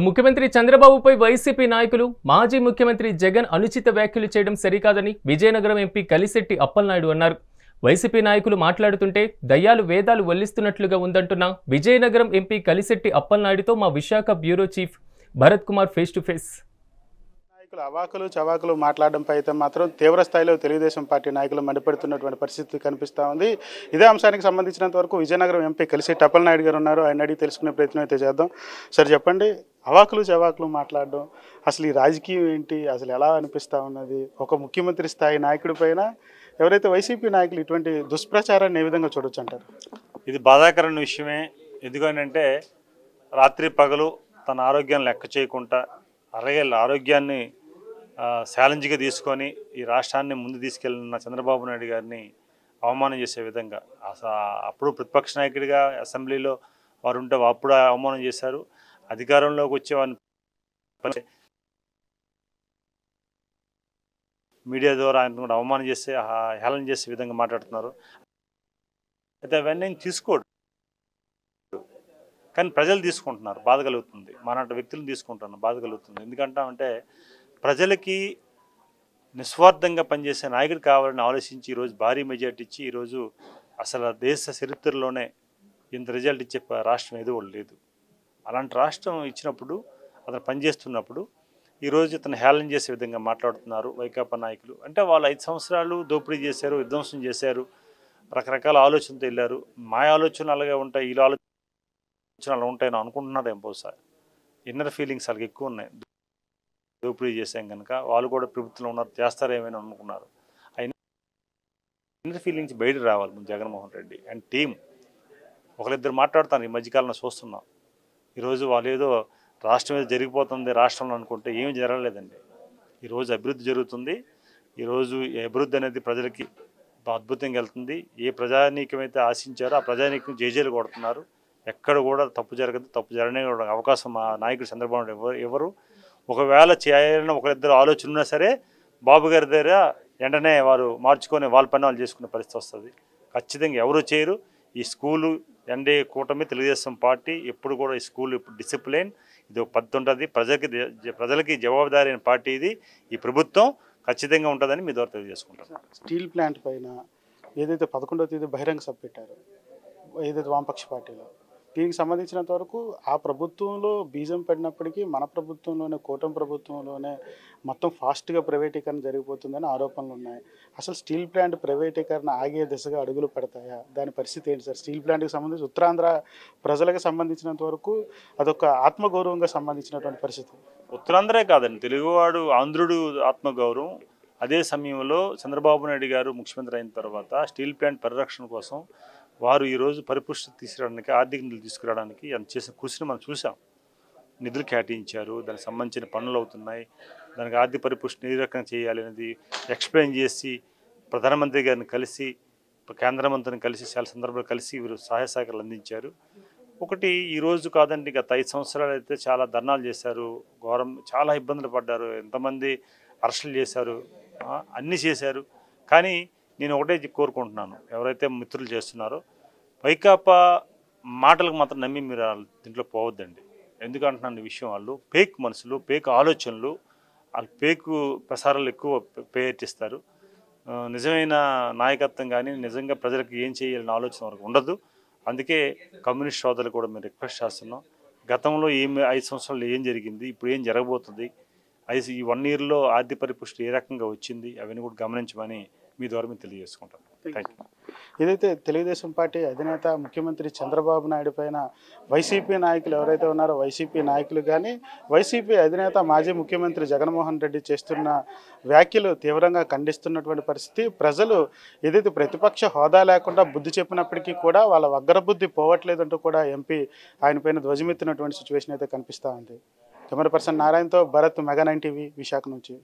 ముఖ్యమంత్రి చంద్రబాబుపై వైసీపీ నాయకులు మాజీ ముఖ్యమంత్రి జగన్ అనుచిత వ్యాఖ్యలు చేయడం సరికాదని విజయనగరం ఎంపీ కలిశెట్టి అప్పలనాయుడు అన్నారు. వైసీపీ నాయకులు మాట్లాడుతుంటే దయ్యాలు వేదాలు వల్లిస్తున్నట్లుగా ఉందంటున్న విజయనగరం ఎంపీ కలిశెట్టి అప్పలనాయుడుతో మా Visakha bureau chief Bharat Kumar face to face. నాయకులు అవాకులు చవాకులు మాట్లాడడంపై అయితే మాత్రం తీవ్ర స్థాయిలో తెలుగుదేశం పార్టీ నాయకులు మండిపడుతున్నటువంటి పరిస్థితి కనిపిస్తూ ఉంది. ఇదే అంశానికి సంబంధించినంత వరకు విజయనగరం ఎంపీ కలిశెట్టి అప్పలనాయుడు గారు ఉన్నారు. ఆయన అడిగి తెలుసుకునే ప్రయత్నం అయితే చేద్దాం. సార్ చెప్పండి, అవాకులు చవాకులు మాట్లాడడం అసలు ఈ రాజకీయం ఏంటి, అసలు ఎలా అనిపిస్తూ ఉన్నది? ఒక ముఖ్యమంత్రి స్థాయి నాయకుడి పైన ఎవరైతే వైసీపీ నాయకులు ఇటువంటి దుష్ప్రచారాన్ని ఏ విధంగా చూడొచ్చు అంటారు? ఇది బాధాకరమైన విషయమే. ఎందుకంటే రాత్రి పగలు తన ఆరోగ్యాన్ని లెక్క చేయకుండా ఆరోగ్యాన్ని ఛాలెంజ్గా తీసుకొని ఈ రాష్ట్రాన్ని ముందు తీసుకెళ్లిన చంద్రబాబు నాయుడు గారిని అవమానం చేసే విధంగా అప్పుడు ప్రతిపక్ష నాయకుడిగా అసెంబ్లీలో వారు ఉంటే అప్పుడు అవమానం చేశారు. అధికారంలోకి వచ్చే వారిని మీడియా ద్వారా ఆయన కూడా అవమానం చేసే హేళన చేసే విధంగా మాట్లాడుతున్నారు. అయితే అవన్నీ తీసుకోడు, కానీ ప్రజలు తీసుకుంటున్నారు, బాధ కలుగుతుంది. మాలాంటి వ్యక్తులను తీసుకుంటున్నారు, బాధ కలుగుతుంది. ఎందుకంటే ప్రజలకి నిస్వార్థంగా పనిచేసే నాయకుడు కావాలని ఆలోచించి ఈరోజు భారీ మెజార్టీ ఇచ్చి ఈరోజు అసలు దేశ చరిత్రలోనే ఇంత రిజల్ట్ ఇచ్చే రాష్ట్రం ఏదో లేదు. అలాంటి రాష్ట్రం ఇచ్చినప్పుడు అతను పనిచేస్తున్నప్పుడు ఈరోజు ఇతను హేళన చేసే విధంగా మాట్లాడుతున్నారు వైకాపా నాయకులు. అంటే వాళ్ళు 5 సంవత్సరాలు దోపిడీ చేశారు, విధ్వంసం చేశారు, రకరకాల ఆలోచనతో వెళ్ళారు. మా ఆలోచనలు అలాగే ఉంటాయి, వీళ్ళ ఆలోచనలు అలా ఉంటాయని అనుకుంటున్నారేం? బహుశా ఇన్నర్ ఫీలింగ్స్ వాళ్ళకి ఎక్కువ ఉన్నాయి. దోపిడీ చేశాం కనుక వాళ్ళు కూడా ప్రభుత్వంలో ఉన్నారు, చేస్తారేమైనా అనుకున్నారు. ఆ ఇన్నర్ ఫీలింగ్స్ బయట రావాలి. జగన్మోహన్ రెడ్డి అండ్ టీం ఒకరిద్దరు మాట్లాడుతాను ఈ మధ్యకాలంలో చూస్తున్నాం. ఈరోజు వాళ్ళు ఏదో రాష్ట్రం ఏదో జరిగిపోతుంది రాష్ట్రంలో అనుకుంటే ఏమి జరగలేదండి. ఈరోజు అభివృద్ధి జరుగుతుంది. ఈరోజు అభివృద్ధి అనేది ప్రజలకి అద్భుతంగా వెళ్తుంది. ఏ ప్రజానీకమైతే ఆశించారో ఆ ప్రజానీకం జేజేలు కొడుతున్నారు. ఎక్కడ కూడా తప్పు జరగదు, తప్పు జరగనే అవకాశం మా నాయకుడు చంద్రబాబు నాయుడు ఎవరు ఒకవేళ చేయాలని ఒకరిద్దరు ఆలోచన ఉన్నా సరే బాబు గారి దగ్గర వెంటనే వారు మార్చుకొని వాళ్ళ పని వాళ్ళు చేసుకునే పరిస్థితి వస్తుంది. ఖచ్చితంగా ఎవరు చేయరు. ఈ స్కూలు ఎన్డీఏ కూటమి తెలుగుదేశం పార్టీ ఎప్పుడు కూడా ఈ స్కూల్ ఇప్పుడు డిసిప్లిన్, ఇది ఒక పద్ధతి ఉంటుంది. ప్రజలకి జవాబుదారీ అయిన పార్టీ ఇది. ఈ ప్రభుత్వం ఖచ్చితంగా ఉంటుందని మీ ద్వారా తెలియజేసుకుంటారు. స్టీల్ ప్లాంట్ పైన ఏదైతే 11వ తేదీ బహిరంగ సభ పెట్టారో ఏదైతే వామపక్ష పార్టీలో, దీనికి సంబంధించినంత వరకు ఆ ప్రభుత్వంలో బీజం పడినప్పటికీ మన ప్రభుత్వంలోనే, కూటమి ప్రభుత్వంలోనే మొత్తం ఫాస్ట్గా ప్రైవేటీకరణ జరిగిపోతుందని ఆరోపణలు ఉన్నాయి. అసలు స్టీల్ ప్లాంట్ ప్రైవేటీకరణ ఆగే దిశగా అడుగులు పెడతాయా? దాని పరిస్థితి ఏంటి సార్? స్టీల్ ప్లాంట్కి సంబంధించి ఉత్తరాంధ్ర ప్రజలకు సంబంధించినంత వరకు అదొక ఆత్మగౌరవంగా సంబంధించినటువంటి పరిస్థితి. ఉత్తరాంధ్రే కాదండి, తెలుగువాడు ఆంధ్రుడు ఆత్మగౌరవం. అదే సమయంలో చంద్రబాబు నాయుడు గారు ముఖ్యమంత్రి అయిన తర్వాత స్టీల్ ప్లాంట్ పరిరక్షణ కోసం వారు ఈరోజు పరిపుష్టి తీసుకురావడానికి, ఆర్థిక నిధులు తీసుకురావడానికి ఆయన చేసిన కృషిని మనం చూసాం. నిధులు కేటాయించారు, దానికి సంబంధించిన పనులు అవుతున్నాయి. దానికి ఆర్థిక పరిపుష్టిని ఏ రకంగా చేయాలి అనేది ఎక్స్ప్లెయిన్ చేసి ప్రధానమంత్రి గారిని కలిసి, కేంద్ర మంత్రిని కలిసి, చాలా సందర్భాలు కలిసి వీరు సహాయ సహకారాలు అందించారు. ఒకటి ఈరోజు కాదండి, గత 5 సంవత్సరాలు అయితే చాలా ధర్నాలు చేశారు, ఘోరం చాలా ఇబ్బందులు పడ్డారు, ఎంతమంది అరెస్టులు చేశారు, అన్నీ చేశారు. కానీ నేను ఒకటే కోరుకుంటున్నాను, ఎవరైతే మిత్రులు చేస్తున్నారో వైకాపా మాటలకు మాత్రం నమ్మి మీరు దీంట్లో పోవద్దండి. ఎందుకంటున్నాను ఈ విషయం, వాళ్ళు పేక్ మనుషులు, పేక్ ఆలోచనలు, వాళ్ళు పేకు ప్రసారాలు ఎక్కువ పేర్టిస్తారు. నిజమైన నాయకత్వం కానీ నిజంగా ప్రజలకు ఏం చేయాలనే ఆలోచన వరకు ఉండదు. అందుకే కమ్యూనిస్ట్ సోదరులు కూడా మేము రిక్వెస్ట్ చేస్తున్నాం, గతంలో 5 సంవత్సరాలు ఏం జరిగింది, ఇప్పుడు ఏం జరగబోతుంది, ఈ 1 ఇయర్లో ఆర్థిక పరిపుష్టి ఏ రకంగా వచ్చింది, అవన్నీ కూడా గమనించమని మీ ద్వారా మేము తెలియజేసుకుంటాం. Thank you. ఏదైతే తెలుగుదేశం పార్టీ అధినేత ముఖ్యమంత్రి చంద్రబాబు నాయుడు పైన వైసీపీ నాయకులు ఎవరైతే ఉన్నారో వైసీపీ నాయకులు కానీ వైసీపీ అధినేత మాజీ ముఖ్యమంత్రి జగన్మోహన్ రెడ్డి చేస్తున్న వ్యాఖ్యలు తీవ్రంగా ఖండిస్తున్నటువంటి పరిస్థితి. ప్రజలు ఏదైతే ప్రతిపక్ష హోదా లేకుండా బుద్ధి చెప్పినప్పటికీ కూడా వాళ్ళ వగ్రబుద్ధి పోవట్లేదంటూ కూడా ఎంపీ ఆయన పైన ధ్వజమెత్తినటువంటి సిచ్యువేషన్ అయితే కనిపిస్తూ ఉంది. కెమెరా పర్సన్ నారాయణతో భరత్, మెగా 9 టీవీ, విశాఖ నుంచి.